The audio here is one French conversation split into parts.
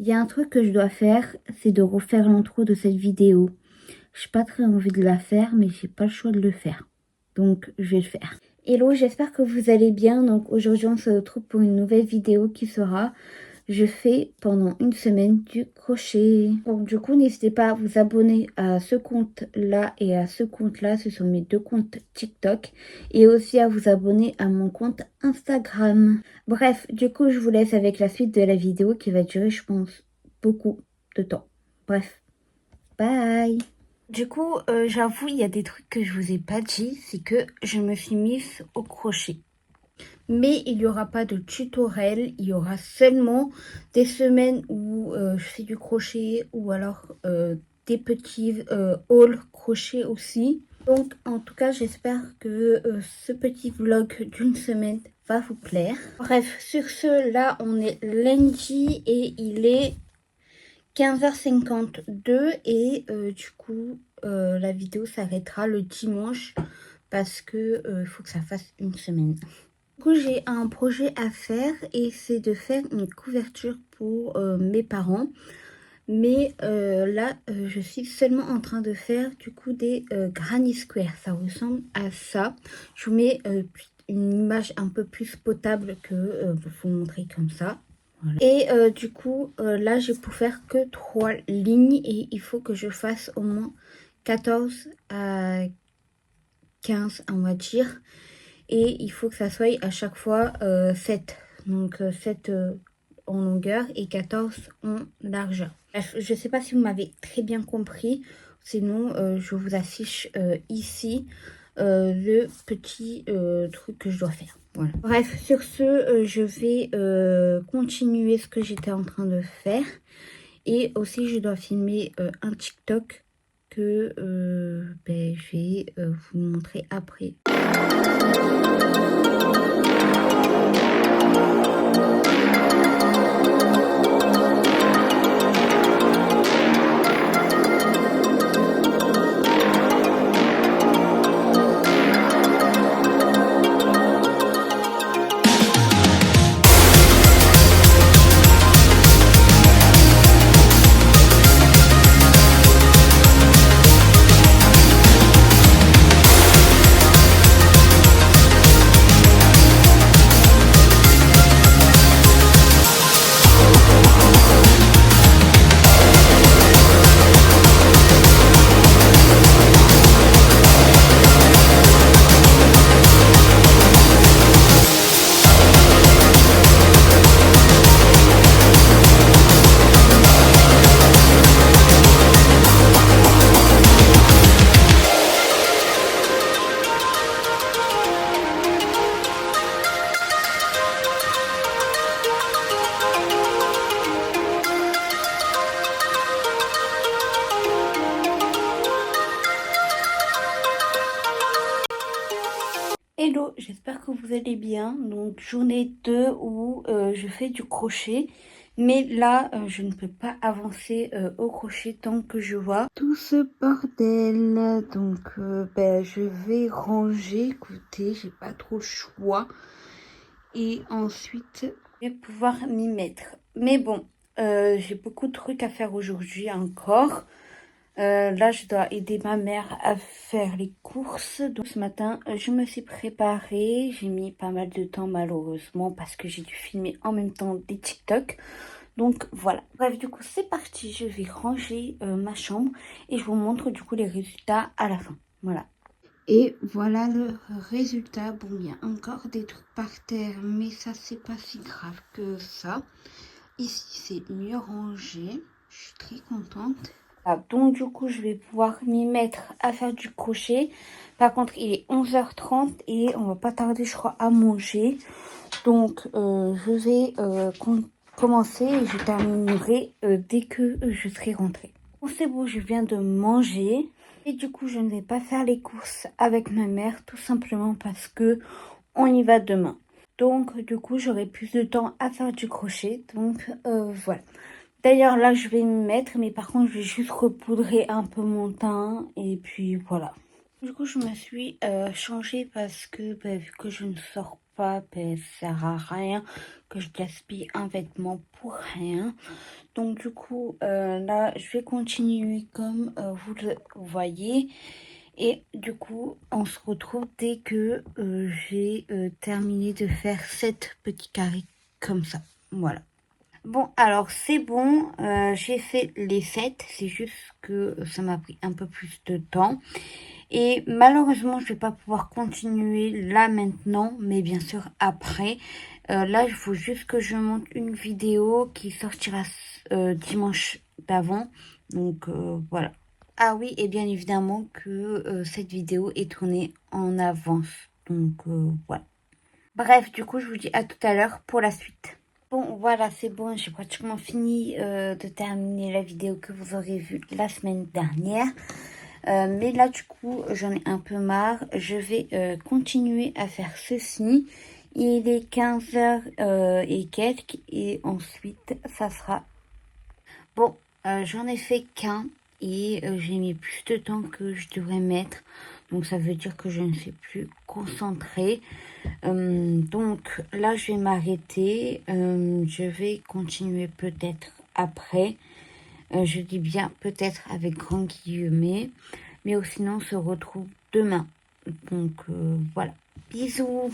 Il y a un truc que je dois faire, c'est de refaire l'intro de cette vidéo. J'ai pas très envie de la faire, mais j'ai pas le choix de le faire. Donc, je vais le faire. Hello, j'espère que vous allez bien. Donc, aujourd'hui, on se retrouve pour une nouvelle vidéo qui sera... Je fais pendant une semaine du crochet. Donc, du coup, n'hésitez pas à vous abonner à ce compte-là et à ce compte-là. Ce sont mes deux comptes TikTok. Et aussi à vous abonner à mon compte Instagram. Bref, du coup, je vous laisse avec la suite de la vidéo qui va durer, je pense, beaucoup de temps. Bref, bye! Du coup, j'avoue, il y a des trucs que je vous ai pas dit. C'est que je me suis mise au crochet. Mais il n'y aura pas de tutoriel, il y aura seulement des semaines où je fais du crochet ou alors des petits hauls crochet aussi. Donc en tout cas j'espère que ce petit vlog d'une semaine va vous plaire. Bref, sur ce, là on est lundi et il est 15h52 et du coup la vidéo s'arrêtera le dimanche parce que il faut que ça fasse une semaine. Du coup, j'ai un projet à faire et c'est de faire une couverture pour mes parents. Mais là, je suis seulement en train de faire du coup des granny square. Ça ressemble à ça. Je vous mets une image un peu plus potable que pour vous montrer comme ça. Voilà. Et du coup, là, j'ai pour faire que 3 lignes et il faut que je fasse au moins 14 à 15, on va dire. Et il faut que ça soit à chaque fois 7. Donc 7 en longueur et 14 en largeur. Bref, je ne sais pas si vous m'avez très bien compris. Sinon, je vous affiche ici le petit truc que je dois faire. Voilà. Bref, sur ce, je vais continuer ce que j'étais en train de faire. Et aussi, je dois filmer un TikTok que je vais vous montrer après. Hello, j'espère que vous allez bien. Donc journée 2 où je fais du crochet. Mais là, je ne peux pas avancer au crochet tant que je vois tout ce bordel. Donc je vais ranger. Écoutez, j'ai pas trop le choix. Et ensuite, je vais pouvoir m'y mettre. Mais bon, j'ai beaucoup de trucs à faire aujourd'hui encore. Là, je dois aider ma mère à faire les courses. Donc ce matin, je me suis préparée. J'ai mis pas mal de temps malheureusement parce que j'ai dû filmer en même temps des TikTok. Donc voilà. Bref, du coup, c'est parti. Je vais ranger ma chambre et je vous montre du coup les résultats à la fin. Voilà. Et voilà le résultat. Bon, il y a encore des trucs par terre, mais ça, c'est pas si grave que ça. Ici, c'est mieux rangé. Je suis très contente. Donc du coup je vais pouvoir m'y mettre à faire du crochet. Par contre il est 11h30 et on va pas tarder je crois à manger. Donc je vais commencer et je terminerai dès que je serai rentrée. Bon, c'est bon, je viens de manger et du coup je ne vais pas faire les courses avec ma mère tout simplement parce que on y va demain. Donc du coup j'aurai plus de temps à faire du crochet. Donc voilà. D'ailleurs, là, je vais me mettre, mais par contre, je vais juste repoudrer un peu mon teint. Et puis, voilà. Du coup, je me suis changée parce que vu que je ne sors pas, ça sert à rien que je gaspille un vêtement pour rien. Donc du coup, là, je vais continuer comme vous le voyez. Et du coup, on se retrouve dès que j'ai terminé de faire 7 petits carrés comme ça. Voilà. Bon, alors c'est bon, j'ai fait les 7, c'est juste que ça m'a pris un peu plus de temps. Et malheureusement, je vais pas pouvoir continuer là maintenant, mais bien sûr après. Là, il faut juste que je monte une vidéo qui sortira dimanche d'avant. Donc voilà. Ah oui, et bien évidemment que cette vidéo est tournée en avance. Donc voilà. Bref, du coup, je vous dis à tout à l'heure pour la suite. Bon, voilà, c'est bon, j'ai pratiquement fini de terminer la vidéo que vous aurez vue la semaine dernière. Mais là, du coup, j'en ai un peu marre. Je vais continuer à faire ceci. Il est 15h et quelques. Et ensuite, ça sera... Bon, j'en ai fait qu'un. Et j'ai mis plus de temps que je devrais mettre. Donc, ça veut dire que je ne suis plus concentrée. Donc, là, je vais m'arrêter. Je vais continuer peut-être après. Je dis bien peut-être avec grand guillemets. Mais sinon, on se retrouve demain. Donc, voilà. Bisous.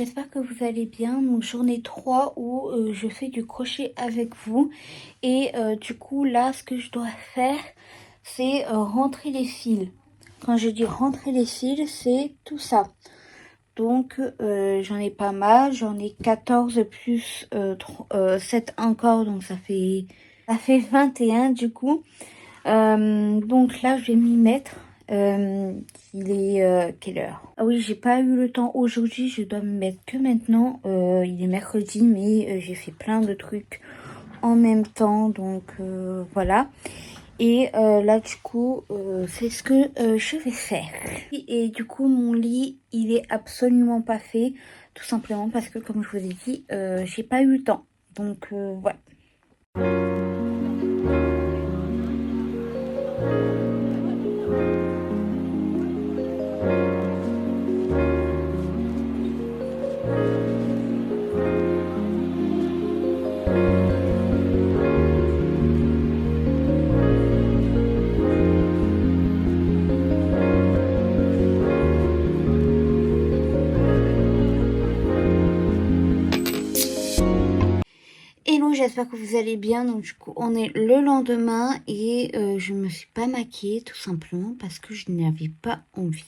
j'espère que vous allez bien. Donc journée 3 où je fais du crochet avec vous. Et du coup là ce que je dois faire c'est rentrer les fils. Quand je dis rentrer les fils, c'est tout ça. Donc j'en ai pas mal, j'en ai 14 plus 7 encore, donc ça fait 21 du coup. Donc là je vais m'y mettre. Il est quelle heure? Ah oui, j'ai pas eu le temps aujourd'hui, je dois me mettre que maintenant. Il est mercredi, mais j'ai fait plein de trucs en même temps, donc voilà. Et là du coup c'est ce que je vais faire. Et du coup mon lit il est absolument pas fait, tout simplement parce que comme je vous ai dit j'ai pas eu le temps, donc voilà. Hello, j'espère que vous allez bien. Donc du coup on est le lendemain et je me suis pas maquillée tout simplement parce que je n'avais pas envie.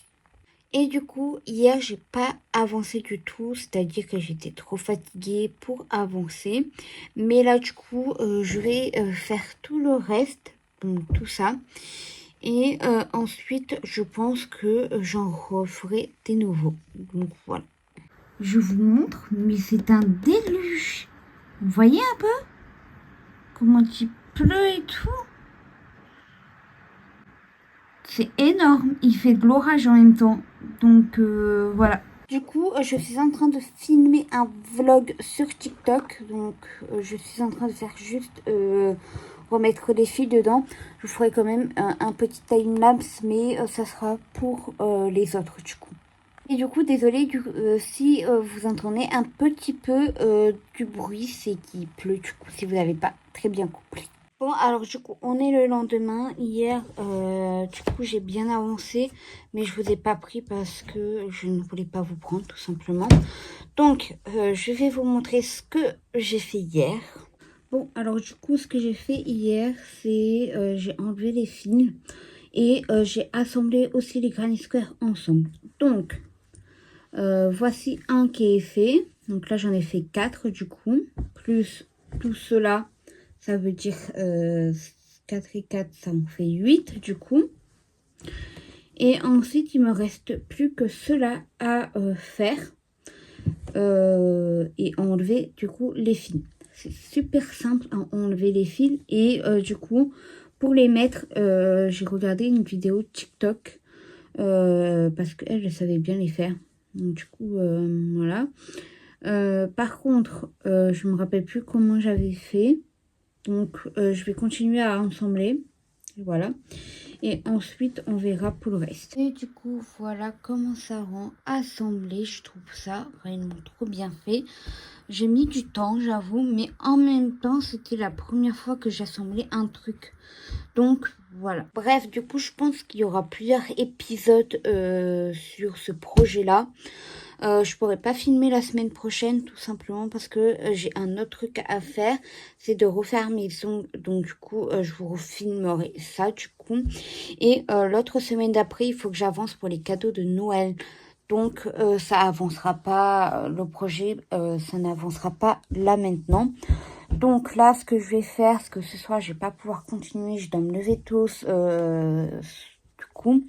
Et du coup hier j'ai pas avancé du tout, c'est-à-dire que j'étais trop fatiguée pour avancer. Mais là du coup je vais faire tout le reste, donc tout ça. Et ensuite je pense que j'en referai des nouveaux. Donc voilà. Je vous montre, mais c'est un déluge. Vous voyez un peu comment il pleut et tout? C'est énorme. Il fait de l'orage en même temps. Donc voilà. Du coup, je suis en train de filmer un vlog sur TikTok. Donc je suis en train de faire juste remettre les fils dedans. Je ferai quand même un petit time-lapse, mais ça sera pour les autres du coup. Et du coup, désolé si vous entendez un petit peu du bruit, c'est qu'il pleut du coup, si vous n'avez pas très bien compris. Bon, alors du coup, on est le lendemain. Hier, du coup, j'ai bien avancé, mais je vous ai pas pris parce que je ne voulais pas vous prendre, tout simplement. Donc, je vais vous montrer ce que j'ai fait hier. Bon, alors du coup, ce que j'ai fait hier, c'est j'ai enlevé les fils et j'ai assemblé aussi les granny squares ensemble. Donc, voici un qui est fait. Donc là, j'en ai fait 4 du coup. Plus tout cela, ça veut dire 4 et 4, ça en fait 8 du coup. Et ensuite, il me reste plus que cela à faire. Et enlever du coup les fils. C'est super simple à enlever les fils. Et du coup, pour les mettre, j'ai regardé une vidéo TikTok. Parce qu'elle, je savais bien les faire. Donc, du coup, voilà. Par contre, je me rappelle plus comment j'avais fait. Donc, je vais continuer à assembler. Voilà. Et ensuite, on verra pour le reste. Et du coup, voilà comment ça rend assemblé. Je trouve ça réellement trop bien fait. J'ai mis du temps, j'avoue. Mais en même temps, c'était la première fois que j'assemblais un truc. Donc, voilà. Bref, du coup, je pense qu'il y aura plusieurs épisodes sur ce projet-là. Je pourrais pas filmer la semaine prochaine tout simplement parce que j'ai un autre truc à faire, c'est de refaire mes ongles. Donc du coup je vous refilmerai ça du coup. Et l'autre semaine d'après il faut que j'avance pour les cadeaux de Noël. Donc ça avancera pas, le projet ça n'avancera pas là maintenant. Donc là ce que je vais faire, parce que ce soir je vais pas pouvoir continuer, je dois me lever tôt du coup.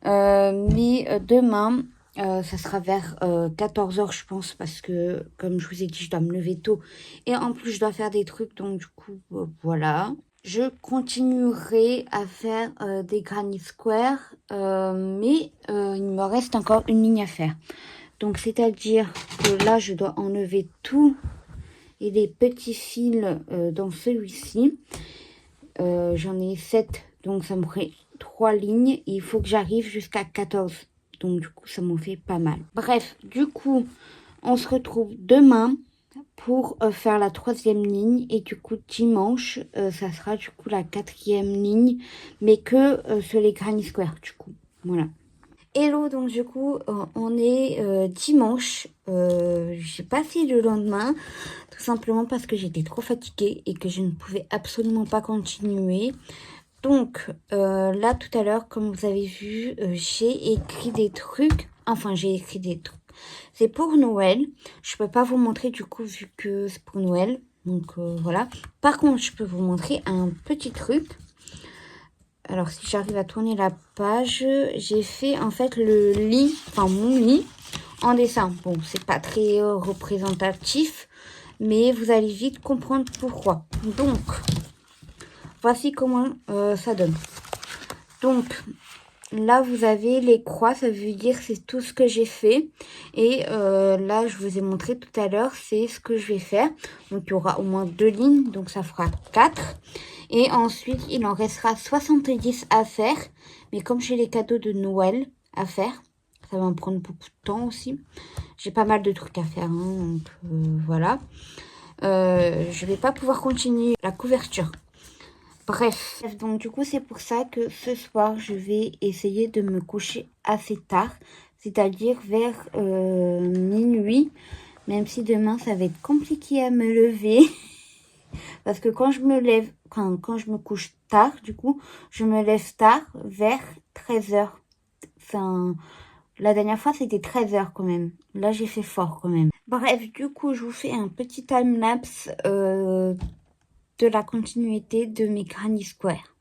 Mais demain ça sera vers 14h je pense, parce que comme je vous ai dit je dois me lever tôt et en plus je dois faire des trucs, donc du coup voilà. Je continuerai à faire des granny squares, mais il me reste encore une ligne à faire. Donc c'est à dire que là je dois enlever tout et les petits fils dans celui-ci. J'en ai 7, donc ça me ferait 3 lignes et il faut que j'arrive jusqu'à 14. Donc du coup ça m'en fait pas mal. Bref, du coup on se retrouve demain pour faire la 3e ligne. Et du coup dimanche ça sera du coup la 4e ligne, mais que sur les granny squares du coup. Voilà. Hello, donc du coup on est dimanche j'ai pas essayé le lendemain, tout simplement parce que j'étais trop fatiguée et que je ne pouvais absolument pas continuer. Donc là tout à l'heure, comme vous avez vu, j'ai écrit des trucs. Enfin, j'ai écrit des trucs. C'est pour Noël. Je peux pas vous montrer du coup vu que c'est pour Noël. Donc voilà. Par contre, je peux vous montrer un petit truc. Alors si j'arrive à tourner la page, j'ai fait en fait le lit, enfin mon lit en dessin. Bon, c'est pas très représentatif, mais vous allez vite comprendre pourquoi. Donc, voici comment ça donne. Donc, là, vous avez les croix, ça veut dire c'est tout ce que j'ai fait. Et là, je vous ai montré tout à l'heure, c'est ce que je vais faire. Donc, il y aura au moins 2 lignes, donc ça fera 4. Et ensuite, il en restera 70 à faire. Mais comme j'ai les cadeaux de Noël à faire, ça va me prendre beaucoup de temps aussi. J'ai pas mal de trucs à faire, hein, donc voilà. Je vais pas pouvoir continuer la couverture. Bref, donc du coup c'est pour ça que ce soir je vais essayer de me coucher assez tard, c'est-à-dire vers minuit, même si demain ça va être compliqué à me lever, parce que quand je me lève, quand je me couche tard, du coup, je me lève tard vers 13h. Enfin, la dernière fois c'était 13h quand même, là j'ai fait fort quand même. Bref, du coup je vous fais un petit time-lapse de la continuité de mes Granny Square.